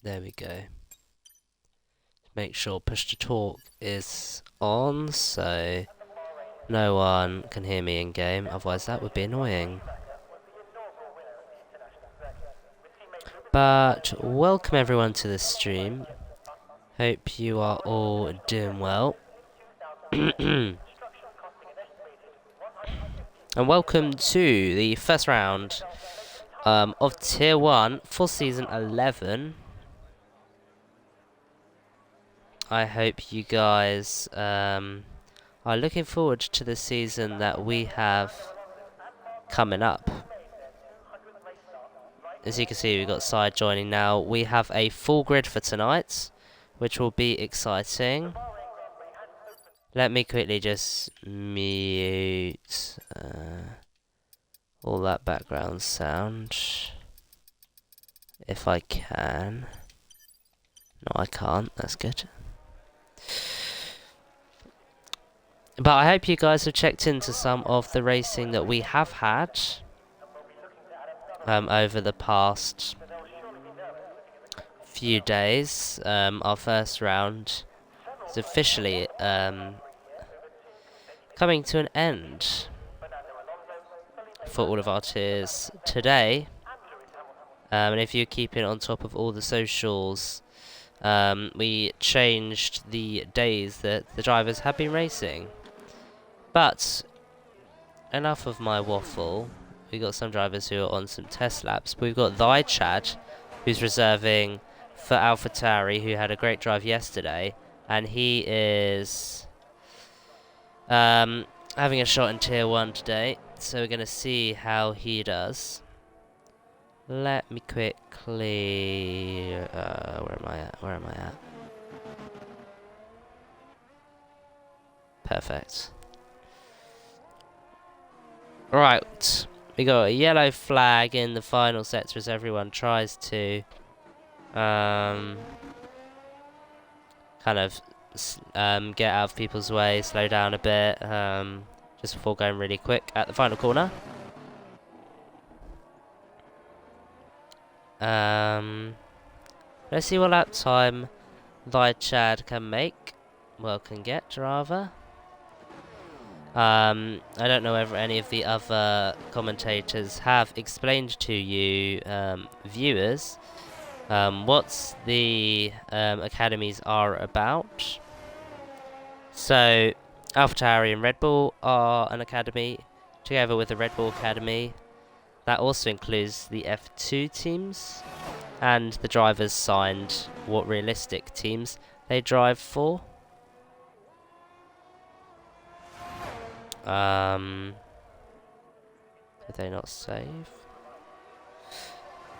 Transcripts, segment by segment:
There we go. Make sure push to talk is on, so no one can hear me in game, otherwise that would be annoying. But welcome everyone to the stream. Hope you are all doing well. And welcome to the first round of Tier 1 for Season 11. I hope you guys are looking forward to the season that we have coming up. As you can see, we've got side joining now. We have a full grid for tonight, which will be exciting. Let me quickly just mute all that background sound, if I can. No, I can't. That's good. But I hope you guys have checked into some of the racing that we have had over the past few days. Our first round is officially coming to an end for all of our tiers today. And if you're keeping on top of all the socials, we changed the days that the drivers have been racing. But enough of my waffle. We got some drivers who are on some test laps. We've got Thy Chad, who's reserving for AlphaTauri, who had a great drive yesterday, and he is having a shot in Tier 1 today. So we're going to see how he does. Let me quickly... where am I at? Perfect. Right. We got a yellow flag in the final sector as everyone tries to kind of get out of people's way, slow down a bit, just before going really quick at the final corner. Let's see what lap time Thy Chad can make. Well, can get, rather. I don't know whether any of the other commentators have explained to you, viewers, what the academies are about. So, AlphaTauri and Red Bull are an academy, together with the Red Bull Academy. That also includes the F2 teams, and the drivers signed what realistic teams they drive for. Did they not save?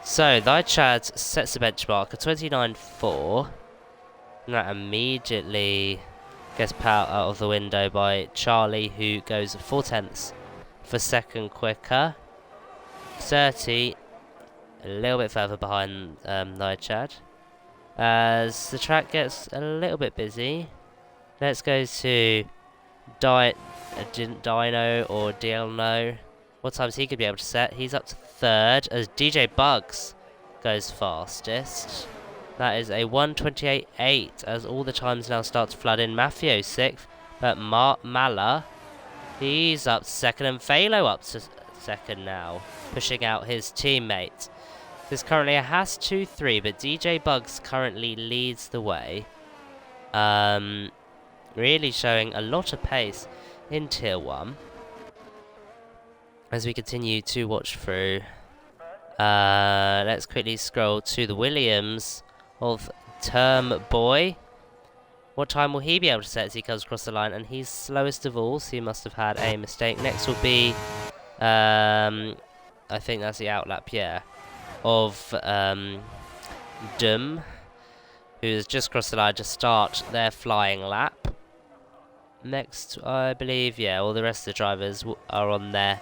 So, Thy Chad sets the benchmark at 29.4. And that immediately gets put out of the window by Charlie, who goes 0.4 for second quicker. 30, a little bit further behind Thy Chad. As the track gets a little bit busy, let's go to Dino or Dielno. What times he could be able to set? He's up to third as DJ Bugs goes fastest. That is a 1:28.8 as all the times now start to flood in. Mafio 6th, but Mala, he's up to second, and Phalo up to second now, pushing out his teammate. There's currently a Haas 2-3, but DJ Bugs currently leads the way. Really showing a lot of pace in Tier 1. As we continue to watch through, let's quickly scroll to the Williams of Term Boy. What time will he be able to set as he comes across the line? And he's slowest of all, so he must have had a mistake. Next will be, I think that's the outlap, yeah, of Dum, who's just crossed the line to start their flying lap. Next, I believe, yeah, all the rest of the drivers are on their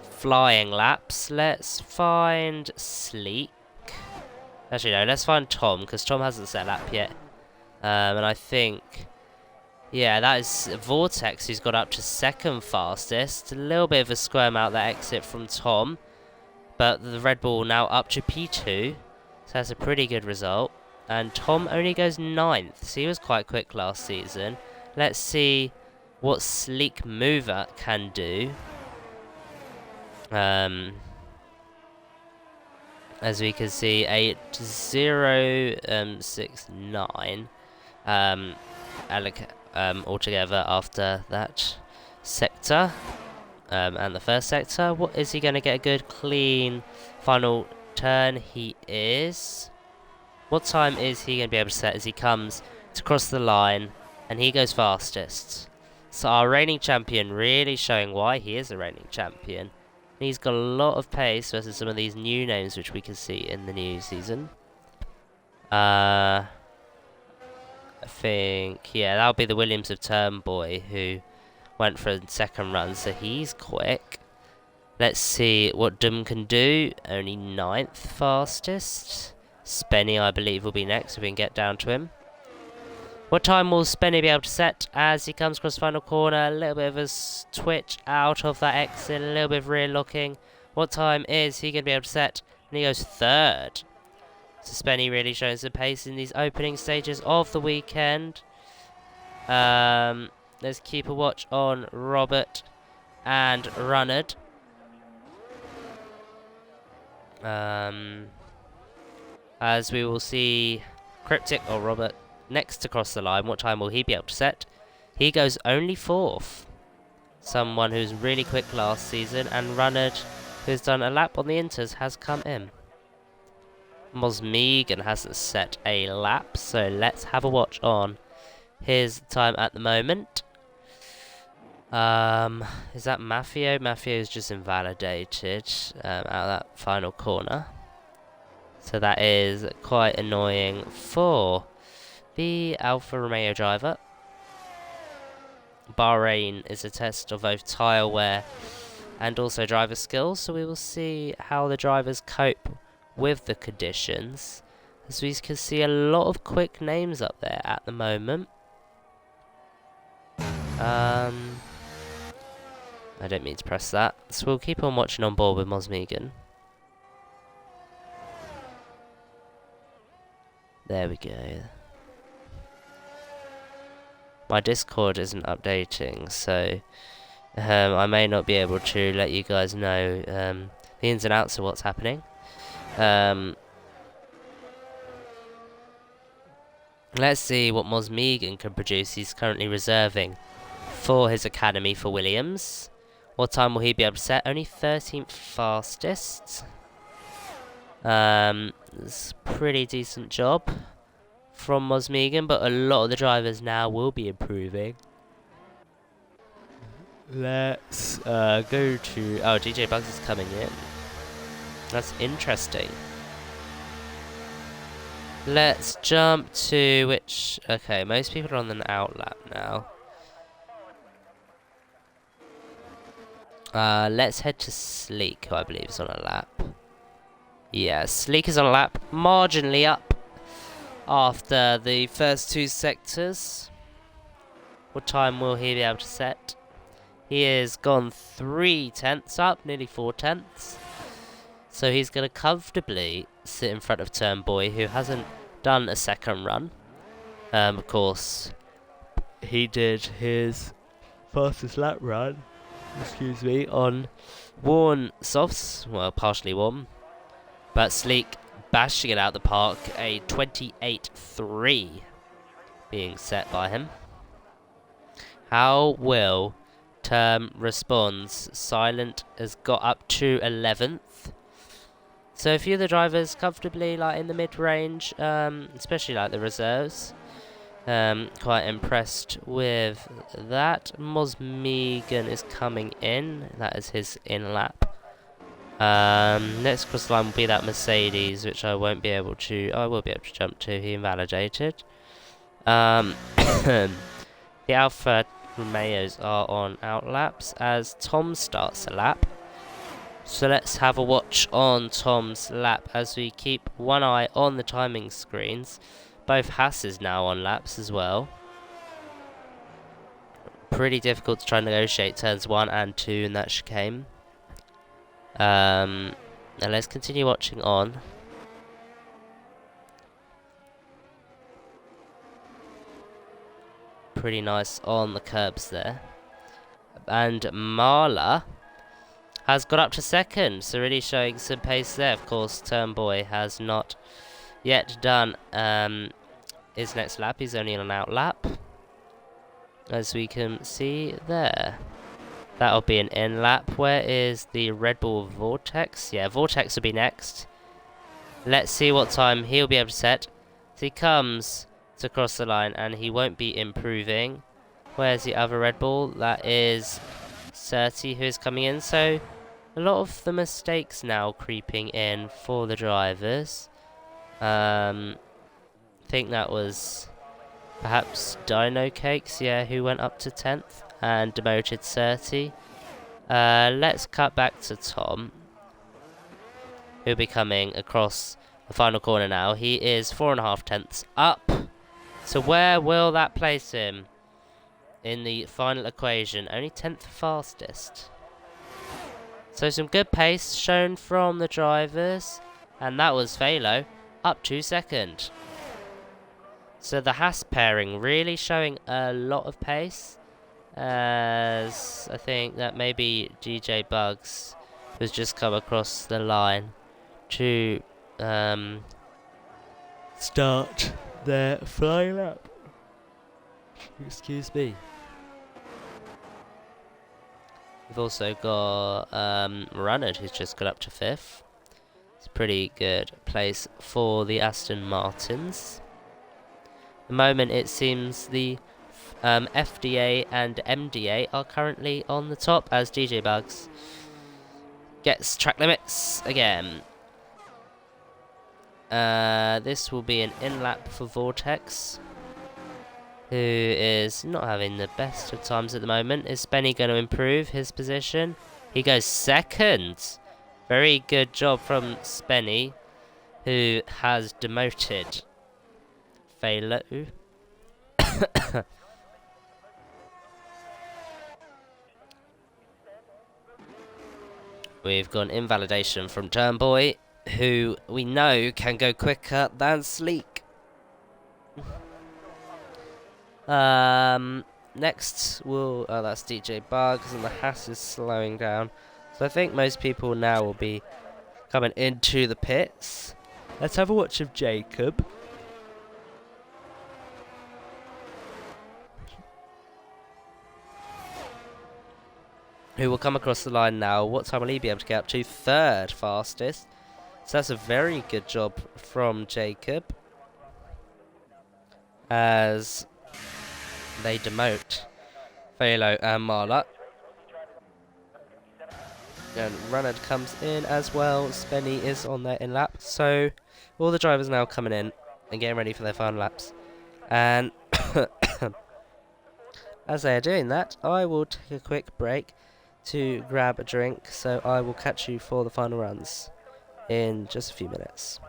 flying laps. Let's find Sleek. Actually, no, let's find Tom, because Tom hasn't set a lap yet. And I think Yeah, that is Vortex, who's got up to second fastest. A little bit of a squirm out that exit from Tom. But the Red Bull now up to P2. So that's a pretty good result. And Tom only goes 9th. So he was quite quick last season. Let's see what Sleek Mover can do. As we can see, a 0.69 altogether after that sector. And the first sector, what is he going to get a good clean final turn? He is. What time is he going to be able to set as he comes to cross the line and he goes fastest? So our reigning champion really showing why he is a reigning champion. He's got a lot of pace versus some of these new names which we can see in the new season. I think, yeah, that'll be the Williams of Turnboy who went for a second run, so he's quick. Let's see what Dum can do. Only 9th fastest. Spenny, I believe, will be next if we can get down to him. What time will Spenny be able to set as he comes across the final corner? A little bit of a twitch out of that exit, a little bit of rear locking. What time is he going to be able to set? And he goes 3rd. So Spenny really showing some pace in these opening stages of the weekend. Let's keep a watch on Robert and Runnard. As we will see Cryptic or Robert next to cross the line. What time will he be able to set? He goes only 4th. Someone who's really quick last season, and Runnard, who's done a lap on the Inters, has come in. Mosmegan hasn't set a lap, so let's have a watch on his time at the moment. Is that Mafio? Mafio's just invalidated out of that final corner. So that is quite annoying for the Alfa Romeo driver. Bahrain is a test of both tyre wear and also driver skills, so we will see how the drivers cope with the conditions. As we can see a lot of quick names up there at the moment. I don't mean to press that, so we'll keep on watching on board with Mosmegan. There we go. My Discord isn't updating, so I may not be able to let you guys know the ins and outs of what's happening. Let's see what Mosmegan can produce. He's currently reserving for his academy for Williams. What time will he be able to set? Only 13th fastest. It's a pretty decent job from Mosmegan, but a lot of the drivers now will be improving. Let's go to... Oh, DJ Bugs is coming in. That's interesting. Let's jump to which... Okay, most people are on an outlap now. Let's head to Sleek, who I believe is on a lap. Yeah, Sleek is on a lap, marginally up after the first 2 sectors. What time will he be able to set? He has gone 3/10 up, nearly 4/10. So he's going to comfortably sit in front of Turnboy, who hasn't done a second run. Of course, he did his fastest lap run, excuse me, on worn softs, well, partially warm. But Sleek bashing it out the park, a 28.3 being set by him. How will Term respond? Silent has got up to 11th. So a few of the drivers comfortably like in the mid-range, especially like the reserves. Quite impressed with that. Mosmegan is coming in. That is his in-lap. Next cross the line will be that Mercedes, which I won't be able to... I will be able to jump to. He invalidated. The Alfa Romeos are on outlaps as Tom starts a lap. So let's have a watch on Tom's lap as we keep one eye on the timing screens. Both Haas is now on laps as well. pretty difficult to try and negotiate turns 1 and 2 in that chicane. Now let's continue watching on. Pretty nice on the curbs there. And Marla has got up to second, so really showing some pace there. Of course, Turnboy has not yet done his next lap. He's only on an out lap, as we can see there. That'll be an in lap. Where is the Red Bull Vortex? Yeah, Vortex will be next. Let's see what time he'll be able to set. So he comes to cross the line, and he won't be improving. Where's the other Red Bull? That is 30 who is coming in. So a lot of the mistakes now creeping in for the drivers. I think that was perhaps Dino Cakes, yeah, who went up to 10th and demoted 30. Let's cut back to Tom, who'll be coming across the final corner now. He is 4.5 tenths up. So where will that place him in the final equation? Only 10th fastest. So some good pace shown from the drivers. And that was Phalo up to second. So the Haas pairing really showing a lot of pace. As I think that maybe DJ Bugs has just come across the line to start their flying lap. Excuse me. We've also got Runnard, who's just got up to 5th. It's a pretty good place for the Aston Martins. At the moment, it seems the FDA and MDA are currently on the top, as DJ Bugs gets track limits again. This will be an in-lap for Vortex, who is not having the best of times at the moment. Is Spenny going to improve his position? He goes second. Very good job from Spenny, who has demoted Phalo. We've got an invalidation from Turnboy, who we know can go quicker than Sleek. Next, that's DJ Bugs, and the Haas is slowing down. So I think most people now will be coming into the pits. Let's have a watch of Jacob. Who will come across the line now. What time will he be able to get up to? 3rd fastest. So that's a very good job from Jacob, as they demote Phalo and Marla. And Runnard comes in as well. Spenny is on their in lap. So all the drivers now coming in and getting ready for their final laps. And as they are doing that, I will take a quick break to grab a drink. So I will catch you for the final runs in just a few minutes.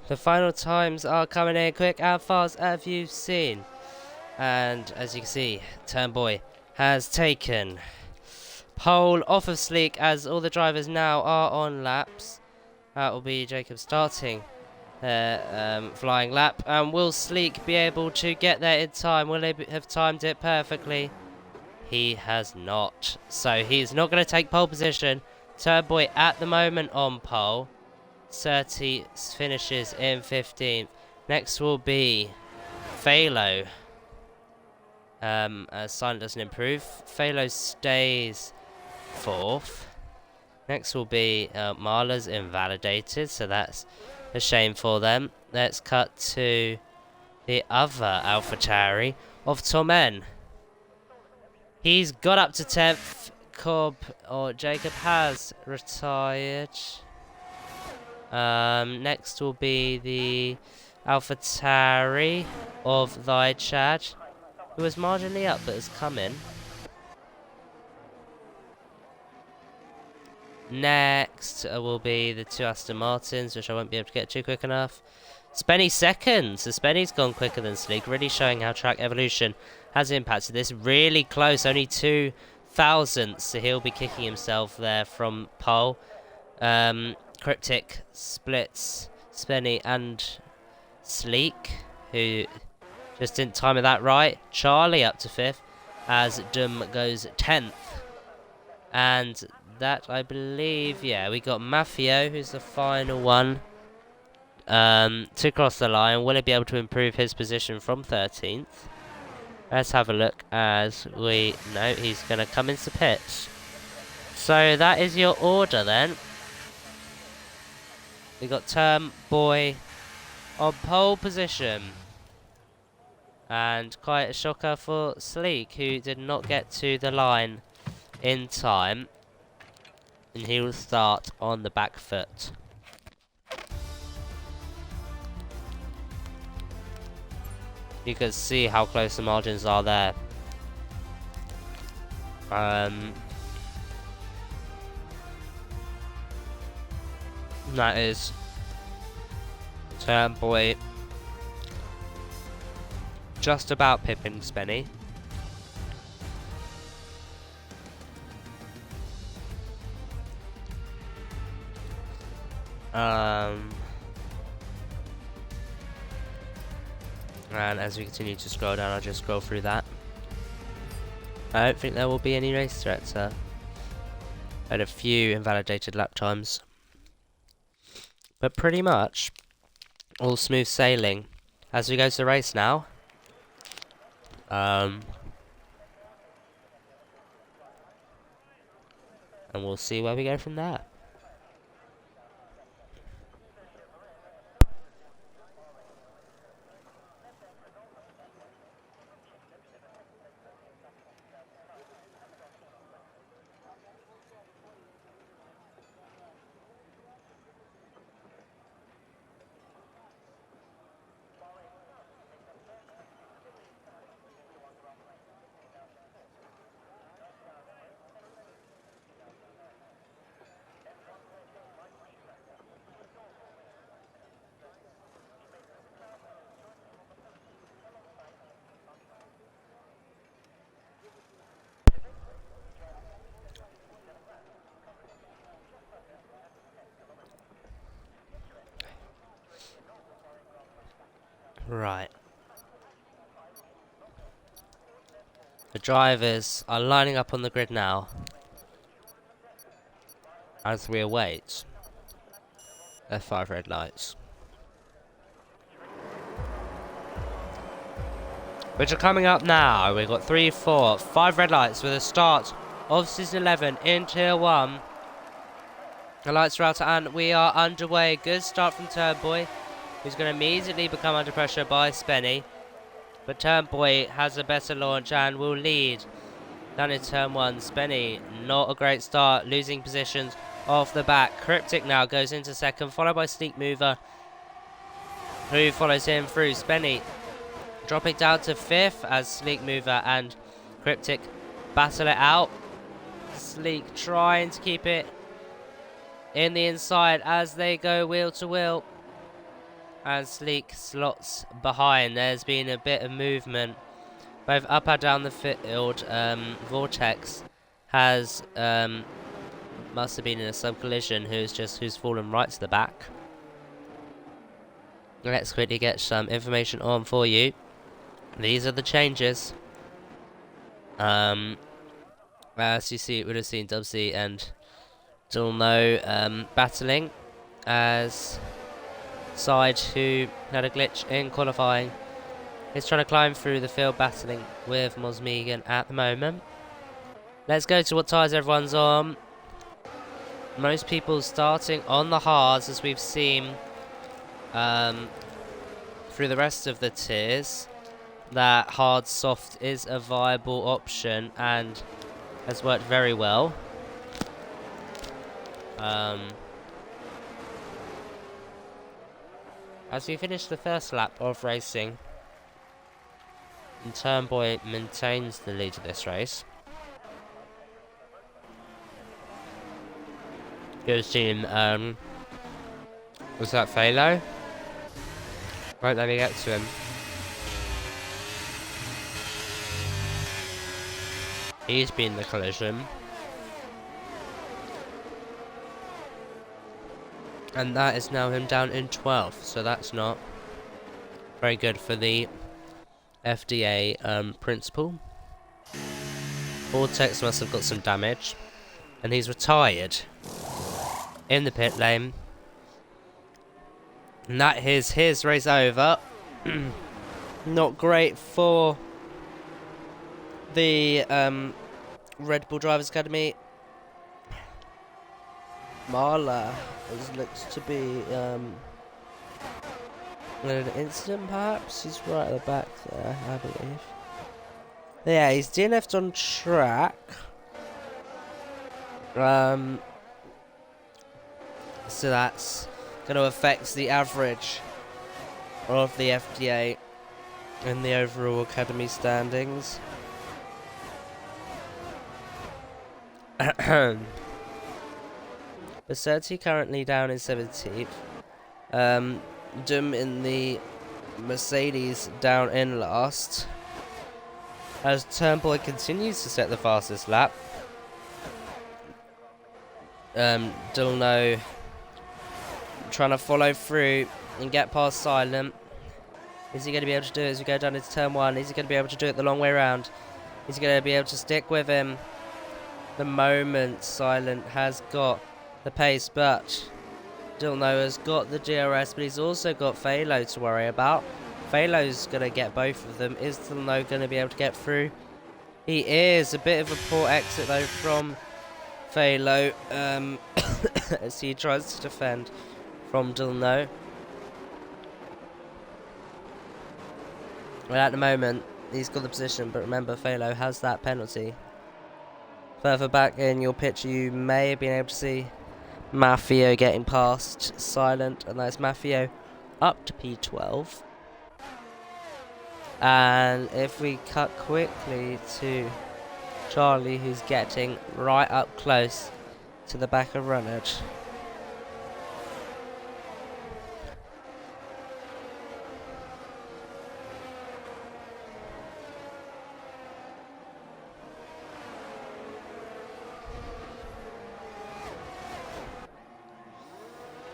The final times are coming in quick and fast, as you've seen. And as you can see, Turnboy has taken pole off of Sleek, as all the drivers now are on laps. That will be Jacob starting their flying lap. And will Sleek be able to get there in time? Will they have timed it perfectly? He has not. So he's not going to take pole position. Turnboy at the moment on pole. 30 finishes in 15th. Next will be Phalo. As Silent doesn't improve, Phalo stays 4th. Next will be Marla's invalidated, so that's a shame for them. Let's cut to the other AlphaTauri of Tormen. He's got up to 10th. Jacob has retired. Next will be the AlphaTauri of Thy Chad, who was marginally up but has come in. Next will be the 2 Aston Martins, which I won't be able to get to quick enough. Spenny second, so Spenny's gone quicker than Sleek, really showing how track evolution has impacted this. Really close, only 2 thousandths, so he'll be kicking himself there from pole. Cryptic splits Spenny and Sleek, who just didn't time it that right. Charlie up to 5th, as Dum goes 10th. And that, I believe, yeah, we got Mafio, who's the final one to cross the line. Will he be able to improve his position from 13th? Let's have a look, as we know he's going to come into pits. So that is your order then. We got Turnboy on pole position. And quite a shocker for Sleek, who did not get to the line in time. And he will start on the back foot. You can see how close the margins are there. That is Turnboy just about pipping Spenny. And as we continue to scroll down, I'll just scroll through that. I don't think there will be any race threats. Had a few invalidated lap times, but pretty much all smooth sailing as we go to the race now. And we'll see where we go from there. Right. The drivers are lining up on the grid now as we await their 5 red lights, which are coming up now. We've got 3, 4, 5 red lights with the start of Season 11 in Tier 1. The lights are out and we are underway. Good start from Turnboy, who's going to immediately become under pressure by Spenny. But Turnboy has a better launch and will lead down in Turn 1. Spenny, not a great start, losing positions off the back. Cryptic now goes into second, followed by Sleek Mover, who follows him through. Spenny dropping down to 5th as Sleek Mover and Cryptic battle it out. Sleek trying to keep it in the inside as they go wheel to wheel. and Sleek slots behind. There's been a bit of movement both up and down the field. Vortex has must have been in a sub collision who's fallen right to the back. Let's quickly get some information on for you. These are the changes. As you see, would have seen Dubsy and Dulno battling as Side, who had a glitch in qualifying, is trying to climb through the field, battling with Mosmegan at the moment. Let's go to what tyres everyone's on. Most people starting on the hards, as we've seen through the rest of the tiers, that hard soft is a viable option and has worked very well. As we finish the first lap of racing, and Turnboy maintains the lead of this race. Goes team, was that Phalo? Right, let me get to him. He's been in the collision. And that is now him down in 12th, so that's not very good for the FDA principal. Vortex must have got some damage, and he's retired in the pit lane. And that is his race over. Not great for the Red Bull Drivers Academy. Marla looks to be an incident, perhaps. He's right at the back there, I believe. Yeah, he's DNF'd on track. So that's going to affect the average of the FDA and the overall academy standings. Becerti currently down in 17th. Dum in the Mercedes down in last. As Turnboy continues to set the fastest lap. Dulno trying to follow through and get past Silent. Is he going to be able to do it as we go down into turn 1? Is he going to be able to do it the long way around? Is he going to be able to stick with him? The moment Silent has got the pace, but Dulno has got the GRS, but he's also got Phalo to worry about. Phalo's going to get both of them. Is Dulno going to be able to get through? He is. A bit of a poor exit though from Phalo as he tries to defend from Dulno. Well, at the moment he's got the position, but remember Phalo has that penalty. Further back in your picture you may have been able to see Mafio getting past Silent, and that's Mafio up to P12. And if we cut quickly to Charlie, who's getting right up close to the back of Runnage.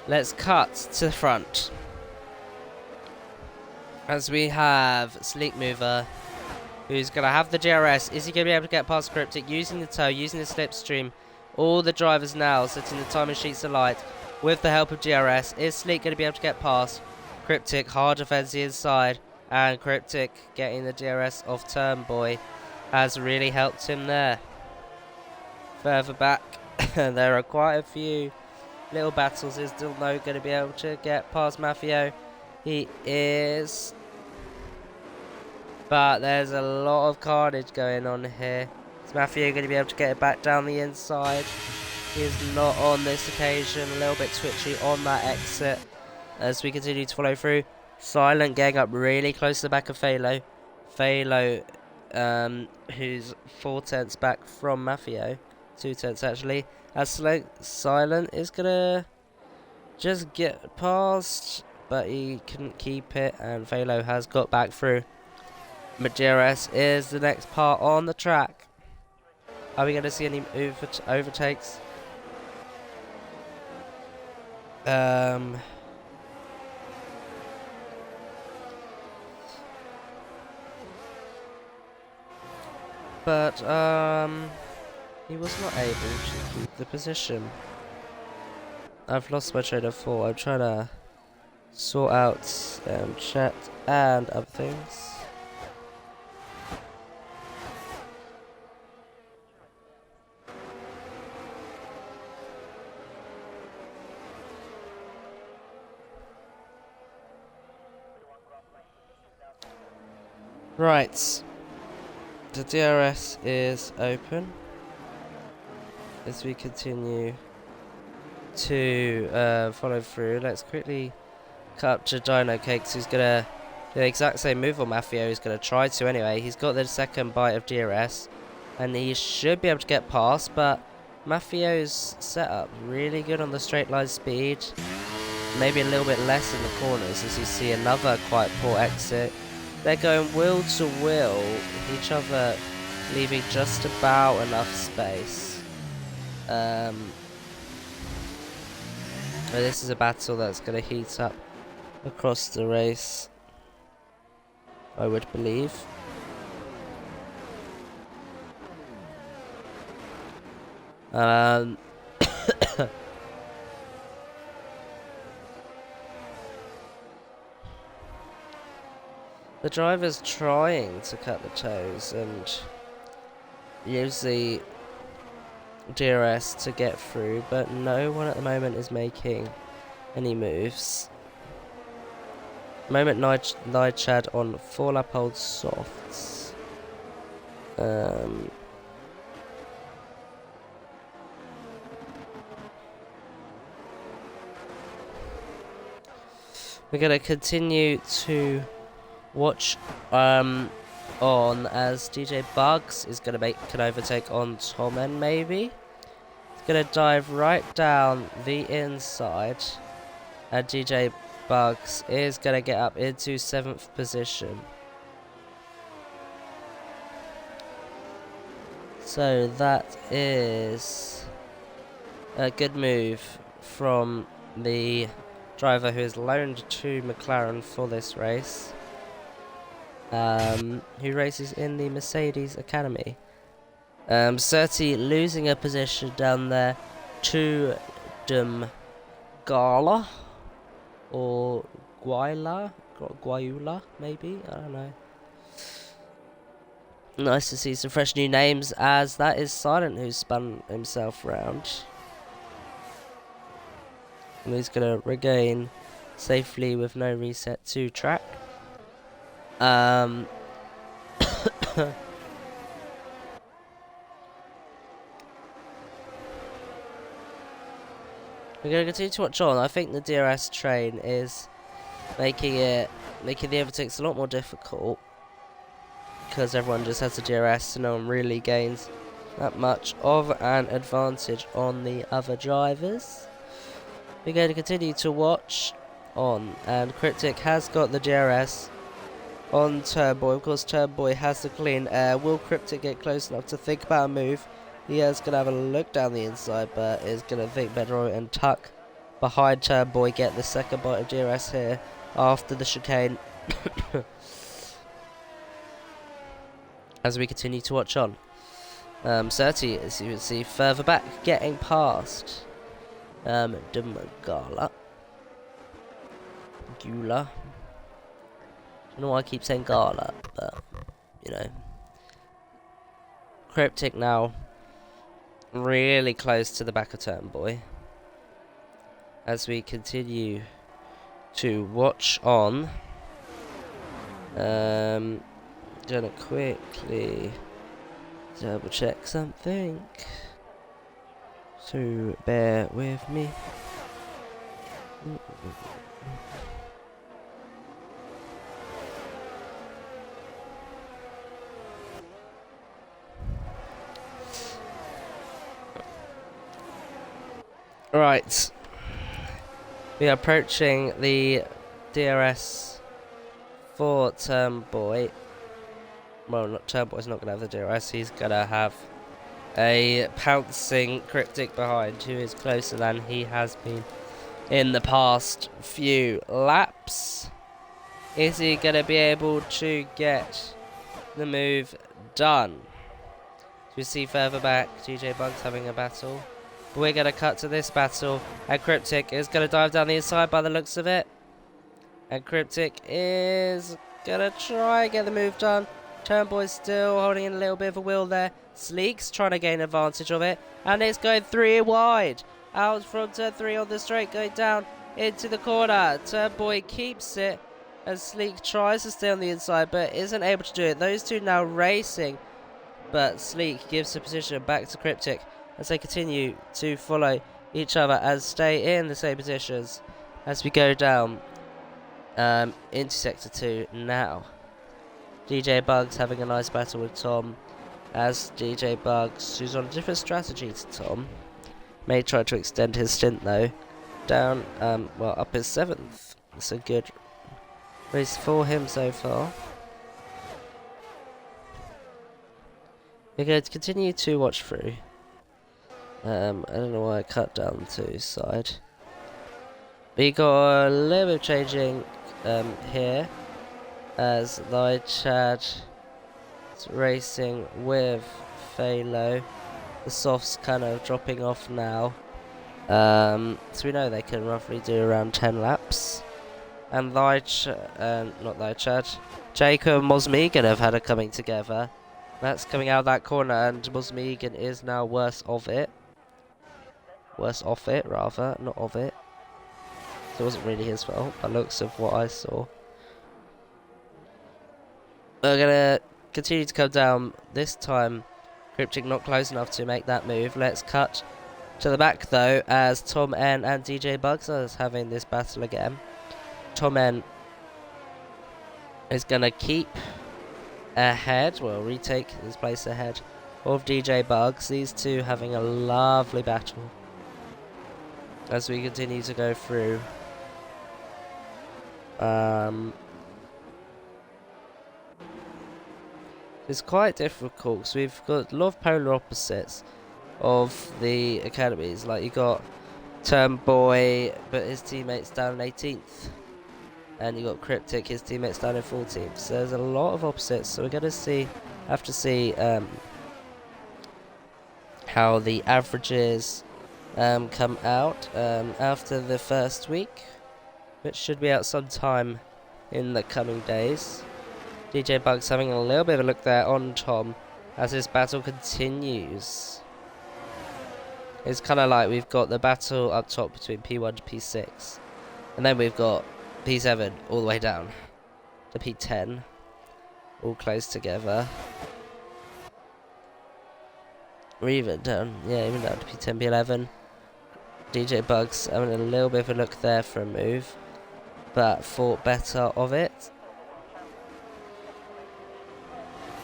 Let's cut to the front. As we have Sleek Mover, who's going to have the GRS. Is he going to be able to get past Cryptic using the tow, using the slipstream? All the drivers now setting the timing sheets alight with the help of GRS. Is Sleek going to be able to get past Cryptic? Hard defends the inside, and Cryptic getting the GRS off Turnboy has really helped him there. Further back, there are quite a few little battles. Is Dulno going to be able to get past Mafio? He is. But there's a lot of carnage going on here. Is Mafio going to be able to get it back down the inside? He is not on this occasion. A little bit twitchy on that exit as we continue to follow through. Silent getting up really close to the back of Phalo. Phalo, who's 4 tenths back from Mafio. 2 tenths actually. As Silent is going to just get past, but he couldn't keep it, and Velo has got back through. Maderas is the next part on the track. Are we going to see any overtakes? But he was not able to keep the position. I've lost my train of thought. I'm trying to sort out chat and other things. Right. The DRS is open as we continue to follow through. Let's quickly cut up to Dino Cakes, who's gonna do the exact same move on Maffio. He's gonna try to anyway. He's got the second bite of DRS and he should be able to get past, but Maffio's setup really good on the straight line speed, maybe a little bit less in the corners as you see another quite poor exit. They're going wheel to wheel each other, leaving just about enough space. This is a battle that's going to heat up across the race, I would believe. The driver's trying to cut the toes and use the DRS to get through, but no one at the moment is making any moves. Moment Nightshad on 4-lap old softs. We're going to continue to watch on as DJ Bugs is going to make an overtake on Tommen, maybe. He's going to dive right down the inside, and DJ Bugs is going to get up into 7th position. So that is a good move from the driver who is loaned to McLaren for this race. Who races in the Mercedes Academy. Surti losing a position down there to Gala or Guayula, maybe? I don't know. Nice to see some fresh new names, as that is Silent who spun himself round. And he's going to regain safely with no reset to track. We're going to continue to watch on. I think the DRS train is making the overtakes a lot more difficult, because everyone just has the DRS, so no one really gains that much of an advantage on the other drivers. We're going to continue to watch on, and Cryptic has got the DRS on Turboy. Of course, Turboy has the clean air. Will Cryptic get close enough to think about a move? He is going to have a look down the inside, but is going to think better and tuck behind Turboy, get the second bite of DRS here after the chicane. As we continue to watch on. Surti, as you can see, further back, getting past Gula. I don't know why I keep saying Gala, but, you know. Cryptic now really close to the back of Turnboy. As we continue to watch on. Gonna quickly double check something. So bear with me. Right, we are approaching the DRS for Turnboy. Well, not Turnboy's not going to have the DRS. He's going to have a pouncing Cryptic behind, who is closer than he has been in the past few laps. Is he going to be able to get the move done? We see further back, DJ Bugs having a battle. But we're going to cut to this battle, and Cryptic is going to dive down the inside by the looks of it. And Cryptic is going to try and get the move done. Turnboy's still holding in a little bit of a wheel there. Sleek's trying to gain advantage of it, and it's going 3 wide. Out from turn 3 on the straight, going down into the corner. Turnboy keeps it, and Sleek tries to stay on the inside, but isn't able to do it. Those two now racing, but Sleek gives the position back to Cryptic as they continue to follow each other as stay in the same positions as we go down into Sector 2 now. DJ Bugs having a nice battle with Tom, as DJ Bugs, who's on a different strategy to Tom, may try to extend his stint though. Down, well, up his 7th. It's a good race for him so far. We're going to continue to watch through. I don't know why I cut down to side. We got a little bit of changing here, as Chad is racing with Phalo. The softs kind of dropping off now. So we know they can roughly do around 10 laps. And Chad, Jacob and Mosmegan have had a coming together. That's coming out of that corner, and Mosmegan is now worse off it, rather, not of it. So it wasn't really his fault, by looks of what I saw. We're going to continue to come down. This time, Cryptic not close enough to make that move. Let's cut to the back, though, as Tom N and DJ Bugs are having this battle again. Tom N is going to keep ahead, well, retake his place ahead of DJ Bugs. These two having a lovely battle as we continue to go through. It's quite difficult because we've got a lot of polar opposites of the academies. Like, you got Turnboy, but his teammates down in 18th, and you got Cryptic, his teammates down in 14th. So there's a lot of opposites. So we're going to have to see how the averages come out after the first week, which should be out sometime in the coming days. DJ Bugs having a little bit of a look there on Tom as this battle continues. It's kind of like we've got the battle up top between P1 and P6, and then we've got P7 all the way down to P10, all close together. Or even down, even down to P10, P11. DJ Bugs having a little bit of a look there for a move, but thought better of it.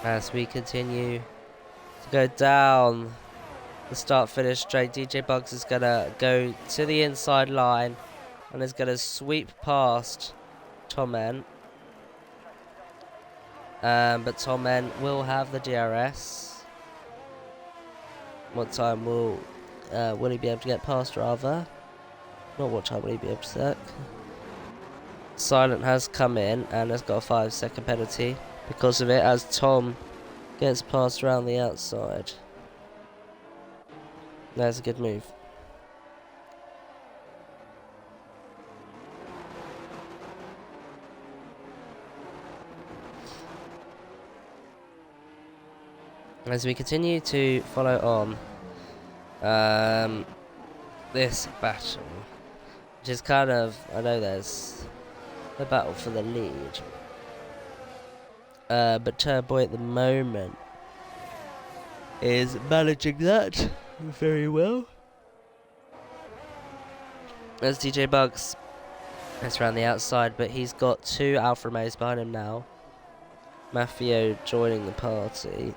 As we continue to go down the start-finish straight, DJ Bugs is going to go to the inside line and is going to sweep past Tom N. But Tom N will have the DRS. What time will he be able to get past, rather? Not what time will he be able to set. Silent has come in and has got a 5-second penalty because of it, as Tom gets passed around the outside. That's a good move. As we continue to follow on this battle, which is kind of, I know there's a battle for the lead, but Turnboy at the moment is managing that very well. As DJ Bugs is around the outside, but he's got 2 Alfa Romeos behind him now. Mafio joining the party.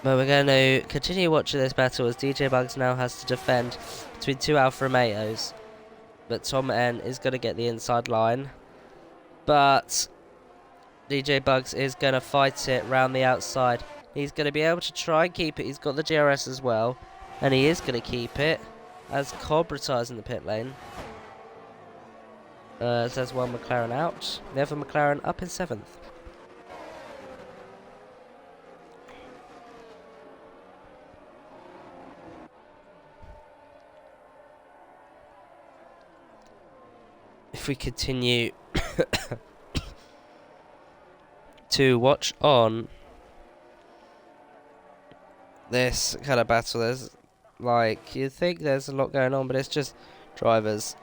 But we're going to continue watching this battle as DJ Bugs now has to defend between two Alfa Romeos. But Tom N is going to get the inside line. But DJ Bugs is going to fight it round the outside. He's going to be able to try and keep it. He's got the DRS as well. And he is going to keep it as Cobra ties in the pit lane. So there's one McLaren out. The other McLaren up in 7th. If we continue to watch on this kind of battle, there's like, you'd think there's a lot going on, but it's just drivers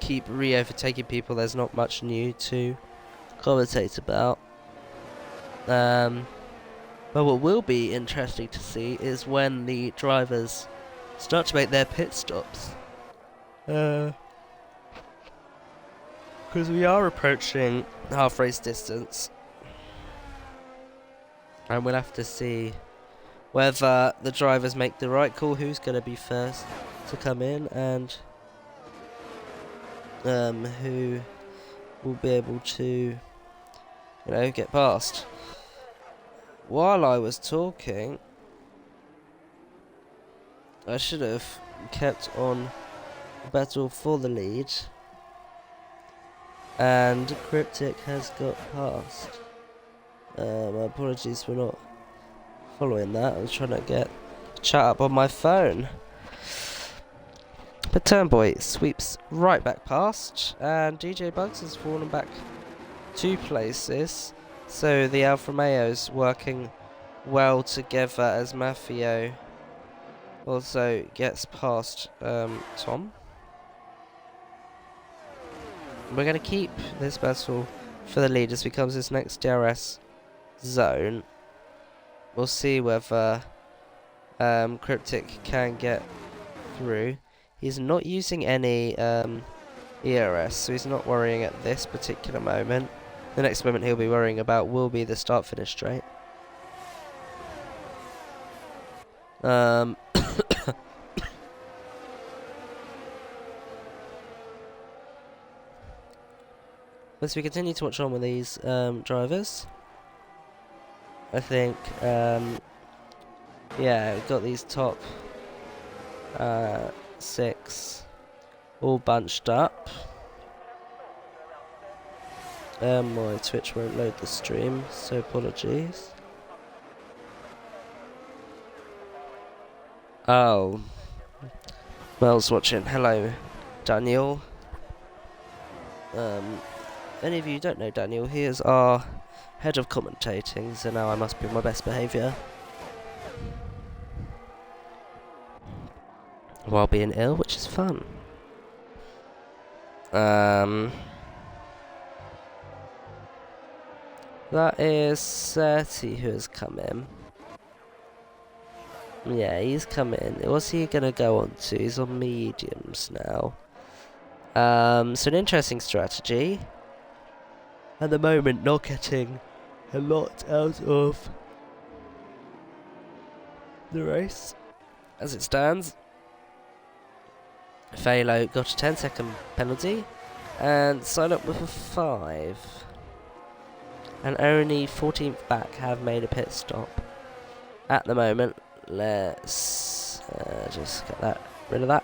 keep re-overtaking people. There's not much new to commentate about. But what will be interesting to see is when the drivers start to make their pit stops. Because we are approaching half race distance. And we'll have to see whether the drivers make the right call, who's going to be first to come in, and who will be able to, get past. While I was talking, I should have kept on the battle for the lead, and Cryptic has got past. My apologies for not following that. I was trying to get chat up on my phone. But Turnboy sweeps right back past, and DJ Bugs has fallen back 2 places. So the Alfa Romeos working well together as Mafio also gets past Tom. We're going to keep this battle for the lead as becomes this next DRS zone. We'll see whether Cryptic can get through. He's not using any ERS, so he's not worrying at this particular moment. The next moment he'll be worrying about will be the start-finish straight. As we continue to watch on with these drivers, I think, yeah, we've got these top 6 all bunched up. My Twitch won't load the stream, so apologies. Oh, Mel's watching. Hello, Daniel. Any of you don't know Daniel, he is our head of commentating, so now I must be on my best behaviour while being ill, which is fun. That is 30 who has come in. Yeah, he's come in. What's he going to go on to? He's on mediums now. So an interesting strategy. At the moment, not getting a lot out of the race as it stands. Phalo got a 10-second penalty and signed up with a 5. And only 14th back have made a pit stop at the moment. Let's just get rid of that.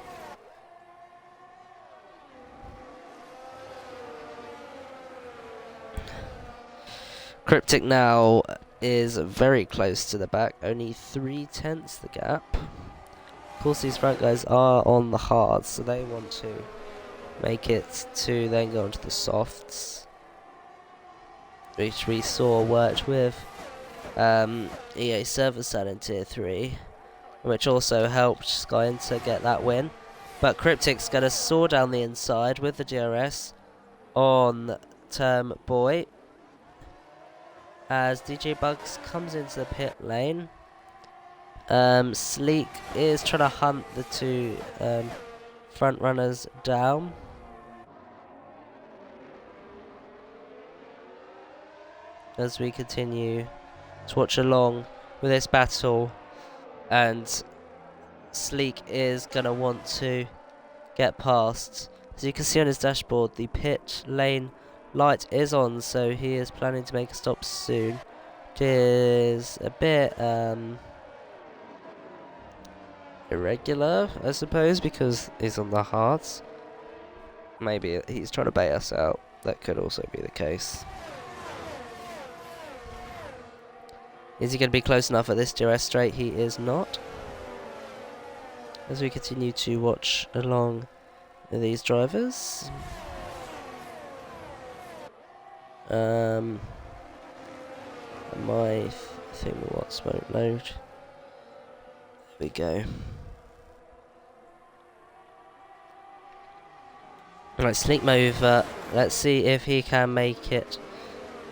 Cryptic now is very close to the back, only 3/10 the gap. Of course, these front guys are on the hards, so they want to make it to then go into the softs, which we saw worked with EA Server-Side in Tier 3, which also helped Sky to get that win. But Cryptic's going to soar down the inside with the DRS on Turnboy as DJ Bugs comes into the pit lane. Sleek is trying to hunt the 2 front runners down. as we continue to watch along with this battle. And Sleek is going to want to get past. As you can see on his dashboard, the pit lane light is on, so he is planning to make a stop soon. It is a bit irregular, I suppose, because he's on the hards. Maybe he's trying to bait us out. That could also be the case. Is he going to be close enough at this DRS straight? He is not. As we continue to watch along these drivers. My thing won't load. There we go. Right, Sleek Mover. Let's see if he can make it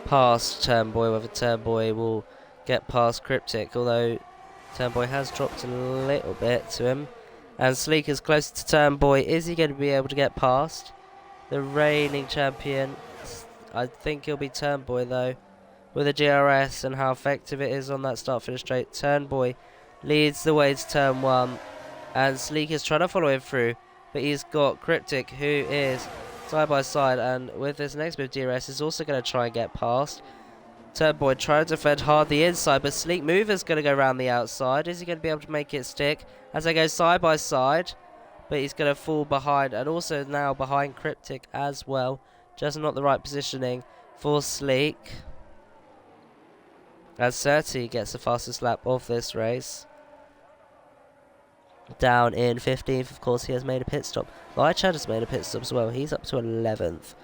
past Turnboy, whether Turnboy will get past Cryptic, although Turnboy has dropped a little bit to him. And Sleek is closer to Turnboy. Is he going to be able to get past the reigning champion? I think he'll be Turnboy though, with a GRS and how effective it is on that start finish straight. Turnboy leads the way to turn 1, and Sleek is trying to follow him through, but he's got Cryptic, who is side by side, and with this next bit of DRS is also going to try and get past. Turnboy trying to defend hard the inside, but Sleek Mover's going to go around the outside. Is he going to be able to make it stick as they go side by side? But he's going to fall behind, and also now behind Cryptic as well. Just not the right positioning for Sleek. As Surtee gets the fastest lap of this race. Down in 15th, of course, he has made a pit stop. Lychad has made a pit stop as well. He's up to 11th.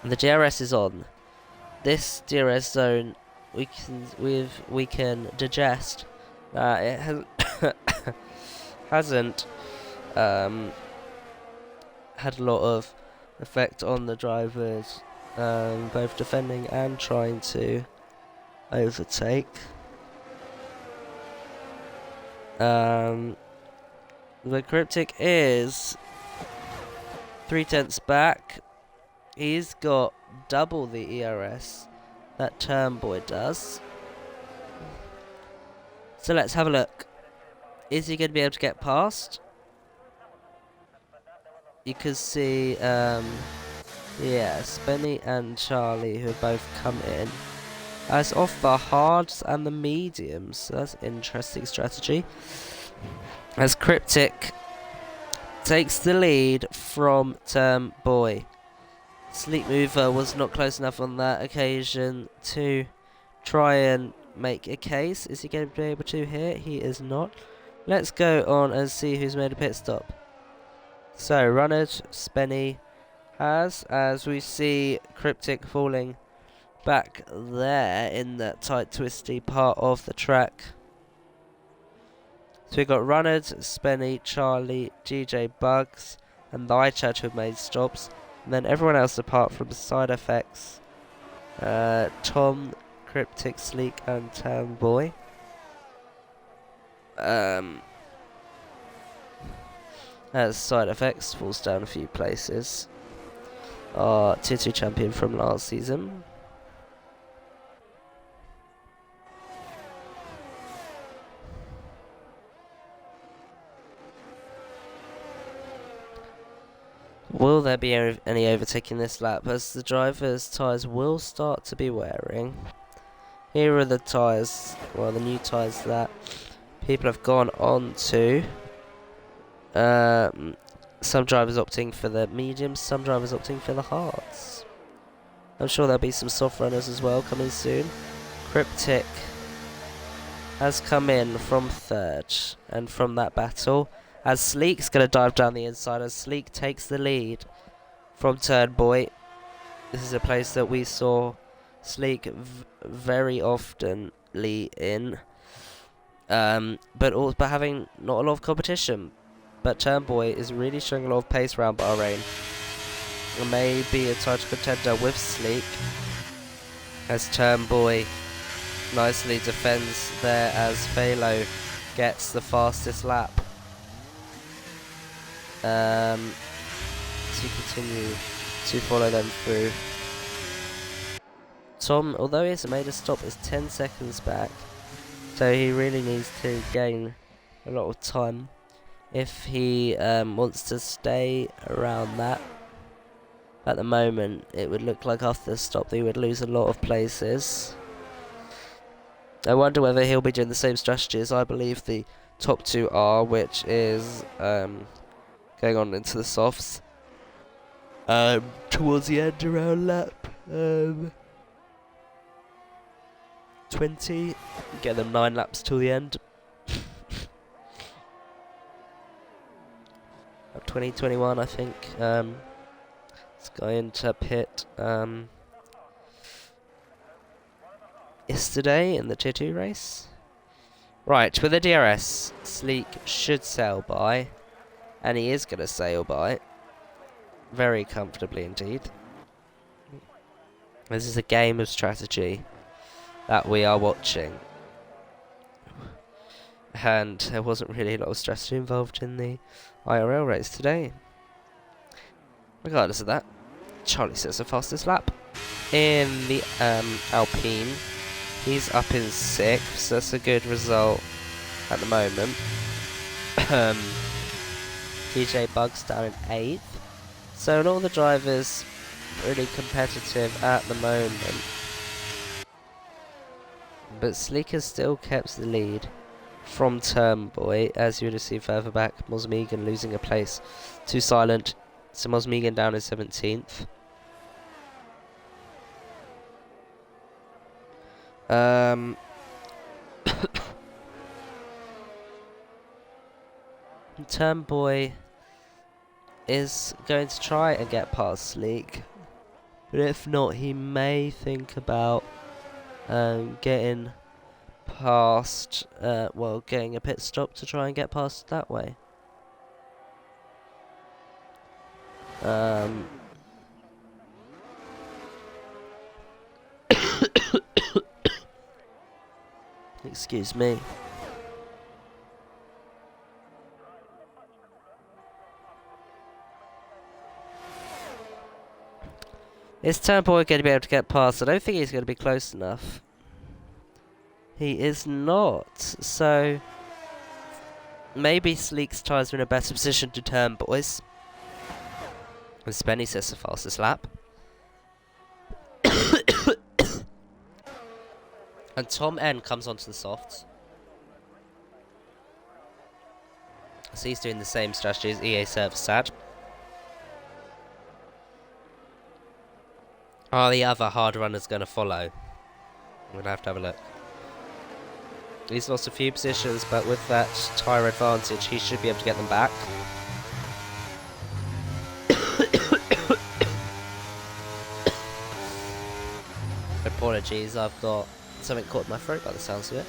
The DRS is on. This DRS zone, we can digest. It hasn't had a lot of effect on the drivers, both defending and trying to overtake. The Cryptic is 3/10 back. He's got double the ERS that Turnboy does. So let's have a look. Is he going to be able to get past? You can see, yeah, Spenny and Charlie, who have both come in as off the hards and the mediums. So that's an interesting strategy. As Cryptic takes the lead from Turnboy. Sleek Mover was not close enough on that occasion to try and make a case. Is he going to be able to here? He is not. Let's go on and see who's made a pit stop. So, Runners, Spenny has, as we see Cryptic falling back there in that tight twisty part of the track. So we've got Runners, Spenny, Charlie, GJ Bugs, and Lychad who have made stops. And then everyone else apart from side effects, Tom, Cryptic, Sleek, and Turnboy. As side effects falls down a few places. Our Tier 2 champion from last season. Will there be any overtaking this lap, as the driver's tyres will start to be wearing? Here are the tyres, well, the new tyres that people have gone on to. Some drivers opting for the mediums, some drivers opting for the hards. I'm sure there'll be some soft runners as well coming soon. Cryptic has come in from 3rd, and from that battle, as Sleek's going to dive down the inside, as Sleek takes the lead from Turnboy. This is a place that we saw Sleek very often in, but having not a lot of competition. But Turnboy is really showing a lot of pace around Bahrain. And maybe a title contender with Sleek, as Turnboy nicely defends there as Phalo gets the fastest lap. So you continue to follow them through. Tom, although he hasn't made a stop, is 10 seconds back. So he really needs to gain a lot of time if he wants to stay around that. At the moment, it would look like after the stop he would lose a lot of places. I wonder whether he'll be doing the same strategy as I believe the top two are, which is going on into the softs towards the end around lap 20. Get them 9 laps till the end. 2021, I think. Let's go into pit yesterday in the Tier 2 race. Right, with the DRS, Sleek should sail by, and he is going to sail by very comfortably indeed. This is a game of strategy that we are watching, and there wasn't really a lot of strategy involved in the IRL race today. Regardless of that, Charlie sets the fastest lap in the Alpine. He's up in 6th, so that's a good result at the moment. DJ Bugs down in 8th. So all the drivers really competitive at the moment. But Sleek has still kept the lead from Turnboy, as you would have seen further back. Mosmegan losing a place to Silent. So Mosmegan down in 17th. Turnboy is going to try and get past Sleek, but if not, he may think about getting past, well, getting a pit stop to try and get past that way. Excuse me. Is Turnboy going to be able to get past? I don't think he's going to be close enough. He is not. So maybe Sleek's tyres are in a better position to Turnboy's. And Spenny says the fastest lap. And Tom N comes onto the softs. So he's doing the same strategy as EA Service had. Are the other hard runners going to follow? I'm going to have a look. He's lost a few positions, but with that tyre advantage, he should be able to get them back. Apologies, I've got something caught in my throat by the sounds of it.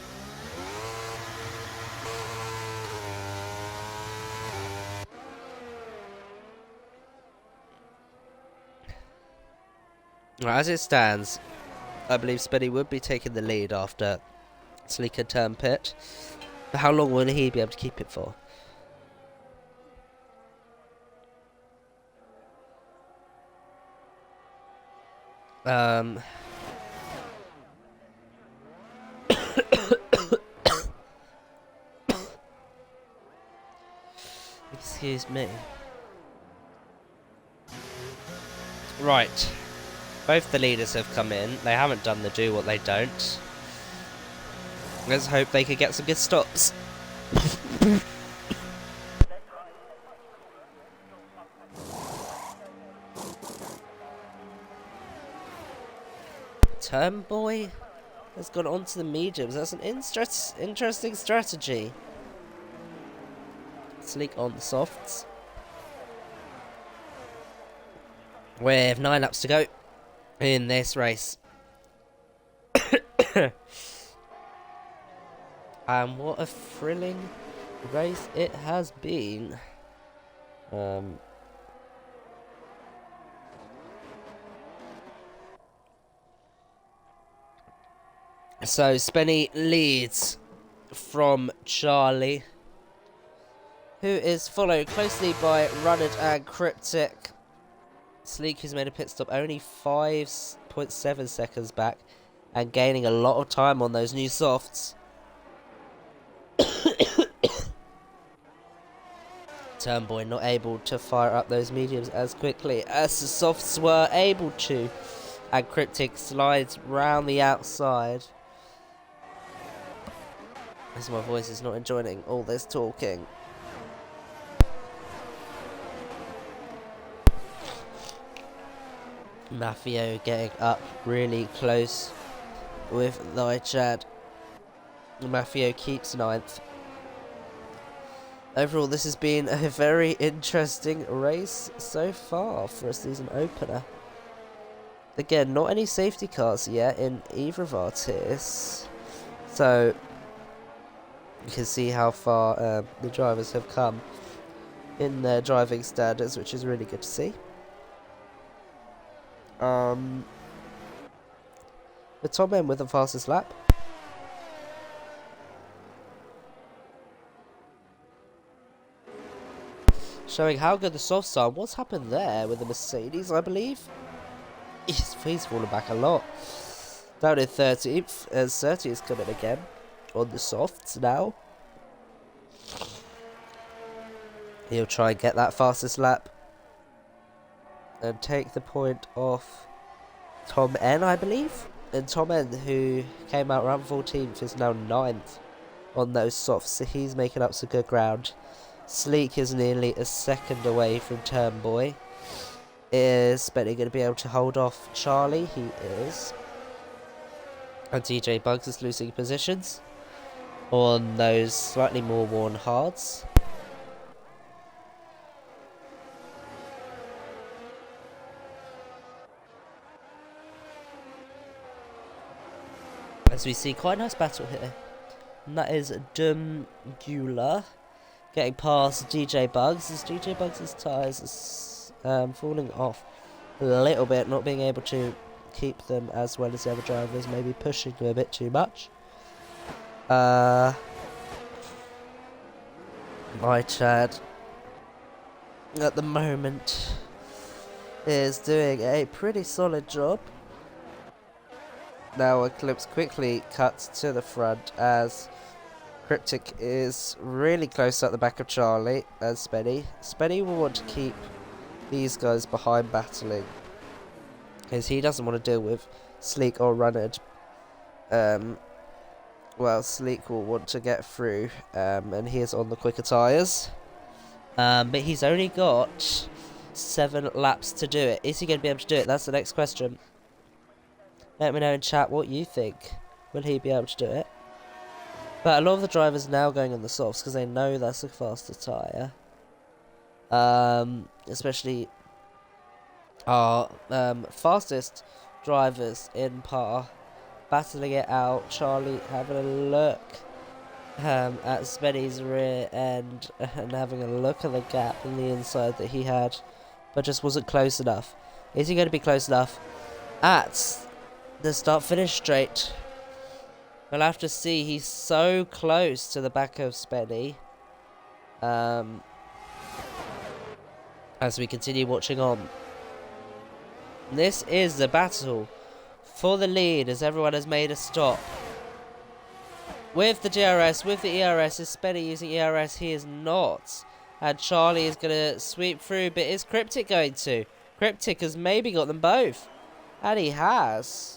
Right, as it stands, I believe Spenny would be taking the lead after Sleek had turned pit. But how long will he be able to keep it for? Excuse me. Right. Both the leaders have come in. They haven't done the do what they don't. Let's hope they could get some good stops. Turnboy has gone on to the mediums. That's an interesting strategy. Sleek on the softs. We have 9 laps to go in this race. And what a thrilling race it has been. So Spenny leads from Charlie, who is followed closely by Runnard and Cryptic. Sleek, who's made a pit stop, only 5.7 seconds back and gaining a lot of time on those new softs. Turnboy not able to fire up those mediums as quickly as the softs were able to. And Cryptic slides round the outside. As my voice is not enjoying all this talking. Mafio getting up really close with Chad. Mafio keeps 9th. Overall, this has been a very interesting race so far for a season opener. Again, not any safety cars yet in either of our tiers. So, you can see how far the drivers have come in their driving standards, which is really good to see. The Tom M with the fastest lap. Showing how good the softs are. What's happened there with the Mercedes, I believe? He's fallen back a lot. Down in 13th, as 30 is coming again on the softs now. He'll try and get that fastest lap and take the point off Tom N, I believe. And Tom N, who came out around 14th, is now 9th on those softs, so he's making up some good ground. Sleek is nearly a second away from Turnboy. Is Benny going to be able to hold off Charlie? He is. And DJ Bugs is losing positions on those slightly more worn hards. As we see, quite a nice battle here. And that is Dumgula getting past DJ Bugs, as DJ Bugs' tyres are falling off a little bit, not being able to keep them as well as the other drivers, maybe pushing them a bit too much. My Chad at the moment is doing a pretty solid job. Now Eclipse quickly cuts to the front as Cryptic is really close at the back of Charlie and Spenny. Spenny will want to keep these guys behind battling because he doesn't want to deal with Sleek or Runnard. Well, Sleek will want to get through and he is on the quicker tyres. But he's only got 7 laps to do it. Is he going to be able to do it? That's the next question. Let me know in chat what you think. Will he be able to do it? But a lot of the drivers now going on the softs because they know that's a faster tyre. Especially our fastest drivers in par. Battling it out. Charlie having a look at Spenny's rear end and having a look at the gap in the inside that he had. But just wasn't close enough. Is he going to be close enough at the start-finish straight? We'll have to see. He's so close to the back of Spenny. As we continue watching on. This is the battle for the lead as everyone has made a stop. With the DRS, with the ERS, is Spenny using ERS? He is not. And Charlie is going to sweep through, but is Cryptic going to? Cryptic has maybe got them both. And he has.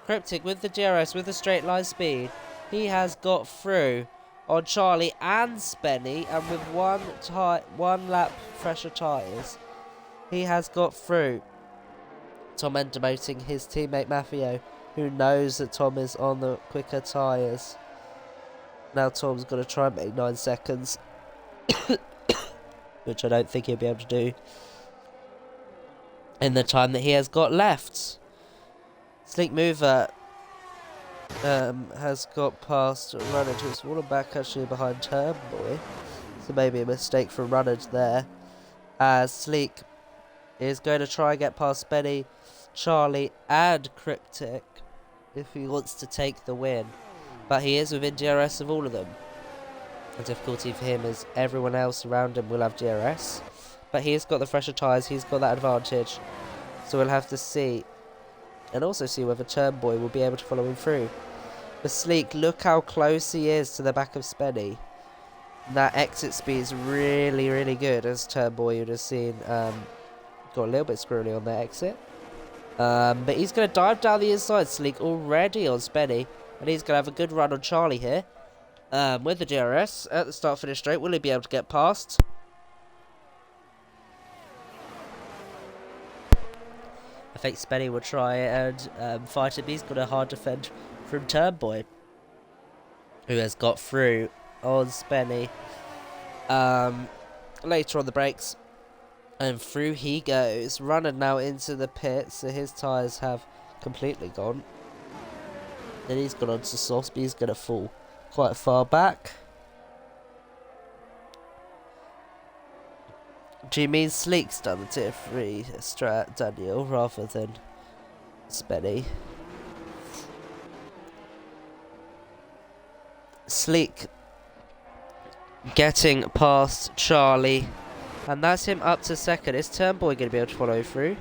Cryptic with the DRS, with the straight line speed. He has got through on Charlie and Spenny, and with one lap fresher tyres, he has got through. Tom N demoting his teammate Mafio, who knows that Tom is on the quicker tyres. Now Tom's got to try and make 9 seconds, which I don't think he'll be able to do in the time that he has got left. Sleek Mover has got past Runnage, who's fallen back actually behind Turnboy. So maybe a mistake from Runnage there. As Sleek is going to try and get past Benny, Charlie and Cryptic if he wants to take the win. But he is within DRS of all of them. The difficulty for him is everyone else around him will have DRS. But he's got the fresher tyres, he's got that advantage. So we'll have to see. And also see whether Turnboy will be able to follow him through. But Sleek, look how close he is to the back of Spenny. That exit speed is really, really good, as Turnboy you'd have seen got a little bit squirrely on that exit. But he's going to dive down the inside. Sleek already on Spenny, and he's going to have a good run on Charlie here. With the DRS at the start-finish straight, will he be able to get past? I think Spenny will try and fight him. He's got a hard defend from Turnboy, who has got through on Spenny later on the brakes, and through he goes. Runner now into the pit, so his tyres have completely gone. Then he's gone onto softs, but he's going to fall quite far back. Do you mean Sleek's done the tier 3 strat, Daniel, rather than Spenny? Sleek getting past Charlie, and that's him up to second. Is Turnboy going to be able to follow through?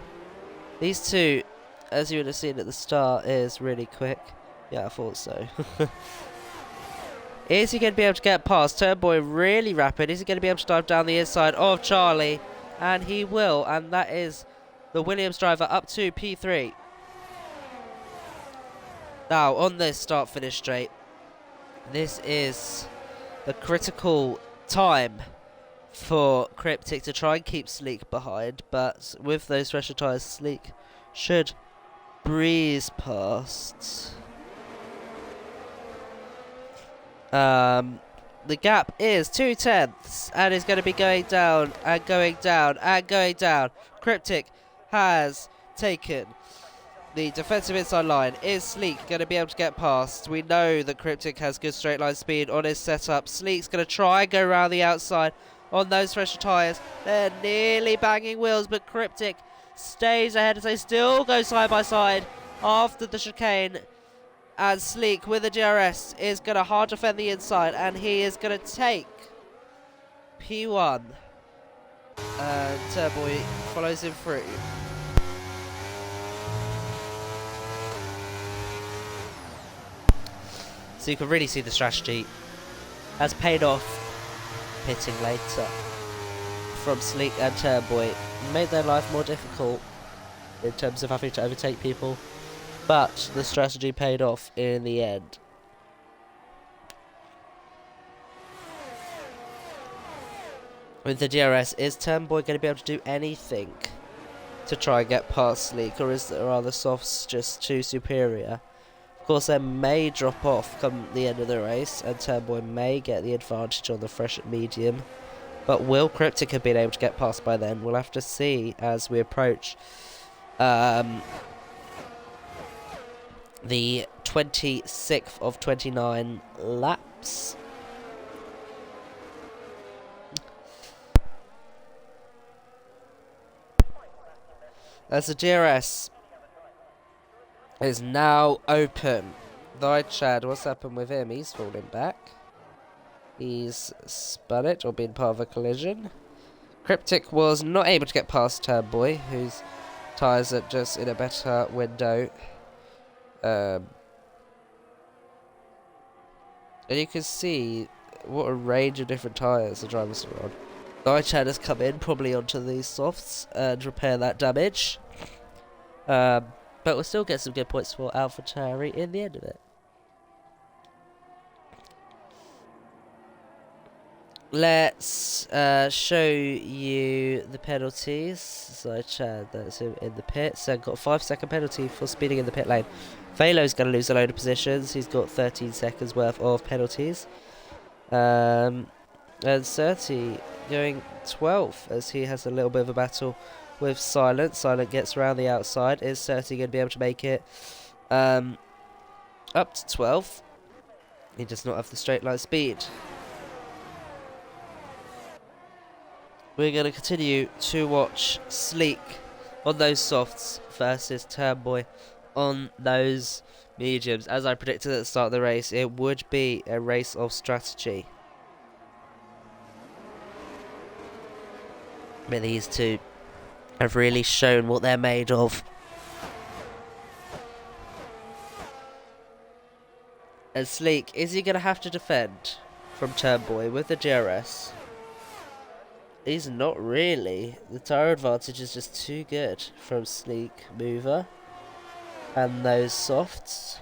These two, as you would have seen at the start, is really quick. Yeah, I thought so. Is he going to be able to get past? Turnboy really rapid. Is he going to be able to dive down the inside of Charlie? And he will, and that is the Williams driver up to P3. Now, on this start-finish straight, this is the critical time for Cryptic to try and keep Sleek behind, but with those fresher tyres, Sleek should breeze past. The gap is 2/10, and is going to be going down and going down and going down. Cryptic has taken the defensive inside line. Is Sleek going to be able to get past? We know that Cryptic has good straight line speed on his setup. Sleek's going to try and go around the outside on those fresher tyres. They're nearly banging wheels, but Cryptic stays ahead as they still go side by side after the chicane. And Sleek with the DRS is going to hard defend the inside, and he is going to take P1. And Turnboy follows him through. So you can really see the strategy has paid off, pitting later from Sleek and Turnboy. Made their life more difficult in terms of having to overtake people, but the strategy paid off in the end. With the DRS, is Turnboy going to be able to do anything to try and get past Sleek, or are the softs just too superior? Of course, they may drop off come the end of the race, and Turnboy may get the advantage on the fresh medium. But will Cryptic have been able to get past by then? We'll have to see as we approach the 26th of 29 laps. As the DRS is now open. Thy Chad, what's happened with him? He's falling back. He's spun it, or been part of a collision. Cryptic was not able to get past Turnboy, whose tyres are just in a better window. And you can see what a range of different tyres the drivers are on. Thy Chad has come in, probably onto these softs, and repair that damage. But we'll still get some good points for AlphaTauri in the end of it. Let's show you the penalties. So Chad, that's him in the pit. So got a 5-second penalty for speeding in the pit lane. Velo's going to lose a load of positions. He's got 13 seconds worth of penalties. And Surti going 12th as he has a little bit of a battle with Silent. Silent gets around the outside. Is Surti going to be able to make it up to 12th? He does not have the straight line speed. We're going to continue to watch Sleek on those softs versus Turnboy on those mediums. As I predicted at the start of the race, it would be a race of strategy. But these two have really shown what they're made of. And Sleek, is he going to have to defend from Turnboy with the DRS? He's not really. The tyre advantage is just too good from Sleek Mover and those softs.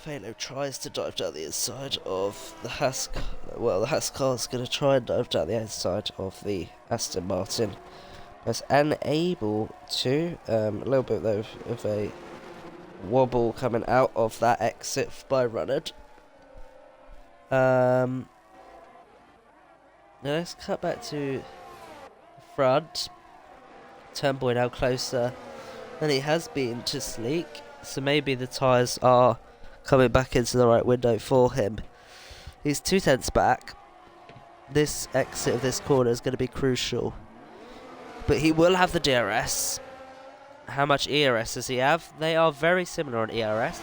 Phalo tries to dive down the inside of the Haas. Well, the Haas car is going to try and dive down the inside of the Aston Martin. It's unable to. A little bit though of a wobble coming out of that exit by Runnard. Now let's cut back to the front. Turnboy now closer than he has been to Sleek, so maybe the tyres are coming back into the right window for him. He's 2/10 back. This exit of this corner is going to be crucial. But he will have the DRS. How much ERS does he have? They are very similar on ERS.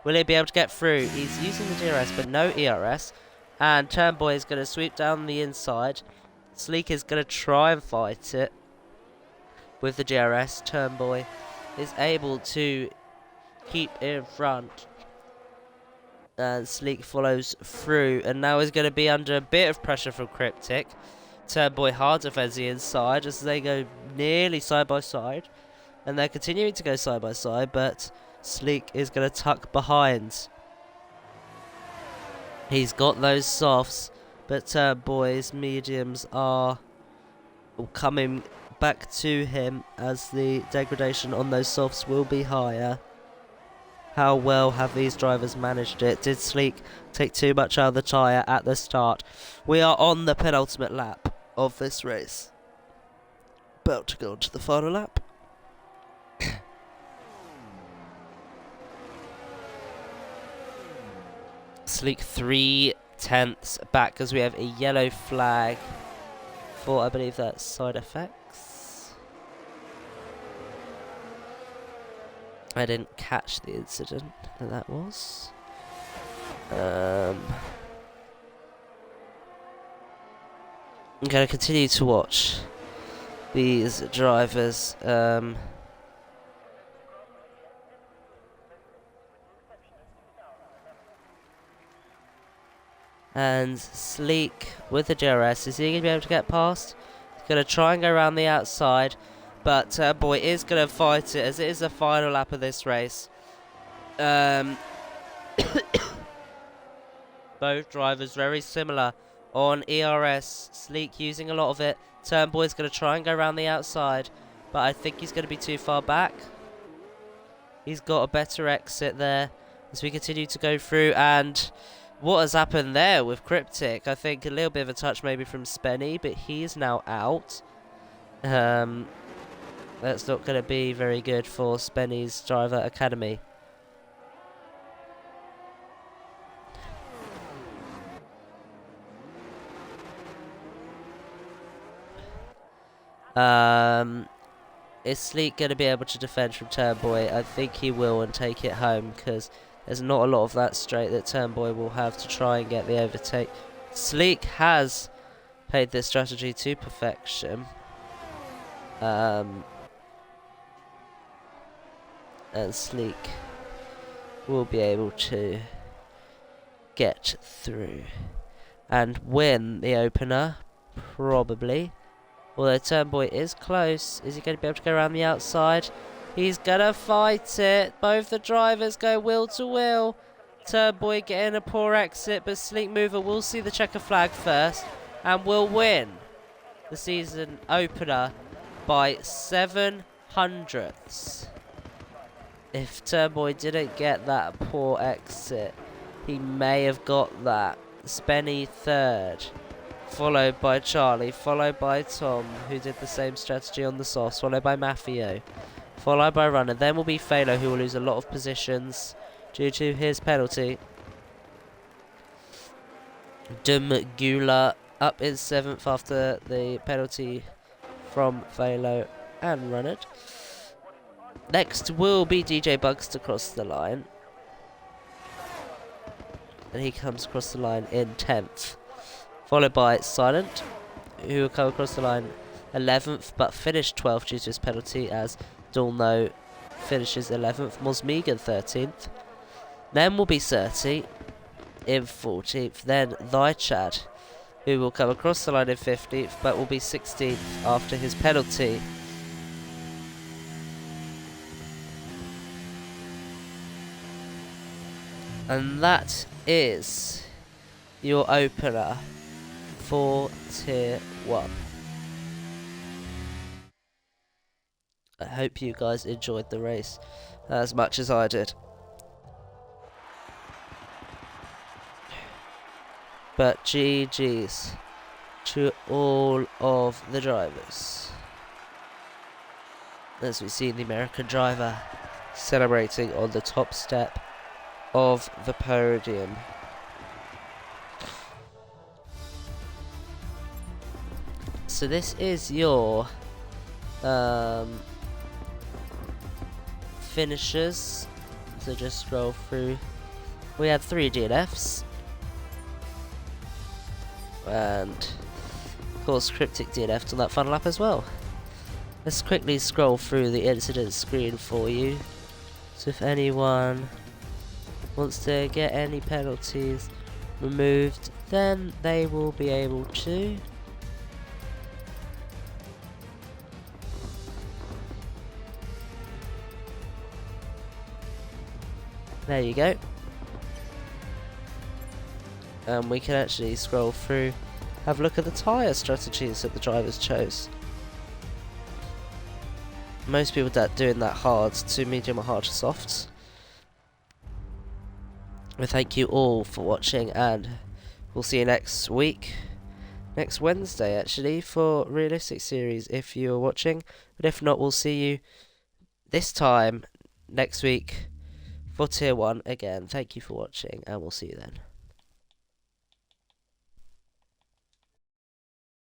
Will he be able to get through? He's using the DRS but no ERS. And Turnboy is going to sweep down the inside. Sleek is going to try and fight it with the DRS. Turnboy is able to keep in front. And Sleek follows through. And now is going to be under a bit of pressure from Cryptic. Turnboy hard defends the inside as they go nearly side by side. And they're continuing to go side by side. But Sleek is going to tuck behind. He's got those softs. But Turnboy's mediums are coming back to him as the degradation on those softs will be higher. How well have these drivers managed it? Did Sleek take too much out of the tyre at the start? We are on the penultimate lap of this race. About to go on to the final lap. Sleek 3/10 back because we have a yellow flag for, I believe that's side effects. I didn't catch the incident that was. I'm going to continue to watch these drivers. And Sleek with the DRS, is he going to be able to get past? He's going to try and go around the outside, but Turnboy is going to fight it as it is the final lap of this race. Both drivers very similar on ERS. Sleek using a lot of it. Turnboy's going to try and go around the outside, but I think he's going to be too far back. He's got a better exit there as we continue to go through. And what has happened there with Cryptic? I think a little bit of a touch maybe from Spenny, but he's now out. That's not going to be very good for Spenny's Driver Academy. Is Sleek going to be able to defend from Turnboy? I think he will and take it home because there's not a lot of that straight that Turnboy will have to try and get the overtake. Sleek has played this strategy to perfection. And Sleek will be able to get through and win the opener, probably. Although Turnboy is close. Is he going to be able to go around the outside? He's going to fight it. Both the drivers go wheel to wheel. Turnboy getting a poor exit, but Sleek Mover will see the checker flag first and will win the season opener by 7 hundredths. If Turnboy didn't get that poor exit, he may have got that Spenny third, followed by Charlie, followed by Tom, who did the same strategy on the softs, followed by Maffio, followed by Runner. Then will be Phalo, who will lose a lot of positions due to his penalty. Dumgula up in 7th after the penalty from Phalo and Runnard. Next will be DJ Bugs to cross the line. And he comes across the line in 10th. Followed by Silent, who will come across the line 11th, but finished 12th due to his penalty, as Dulno finishes 11th. Mosmegan 13th. Then will be Surti in 14th. Then Chad, who will come across the line in 15th, but will be 16th after his penalty. And that is your opener for Tier 1. I hope you guys enjoyed the race as much as I did. But GG's to all of the drivers. As we see the American driver celebrating on the top step of the podium. So this is your finishers. So just scroll through. We had 3 DNFs. And of course Cryptic DNF'd on that final lap as well. Let's quickly scroll through the incident screen for you. So if anyone wants to get any penalties removed, then they will be able to. There you go. And we can actually scroll through, have a look at the tyre strategies that the drivers chose. Most people that doing that hard to medium or hard to softs. Well, thank you all for watching, and we'll see you next week. Next Wednesday, actually, for Realistic Series, if you're watching. But if not, we'll see you this time next week for Tier 1 again. Thank you for watching, and we'll see you then.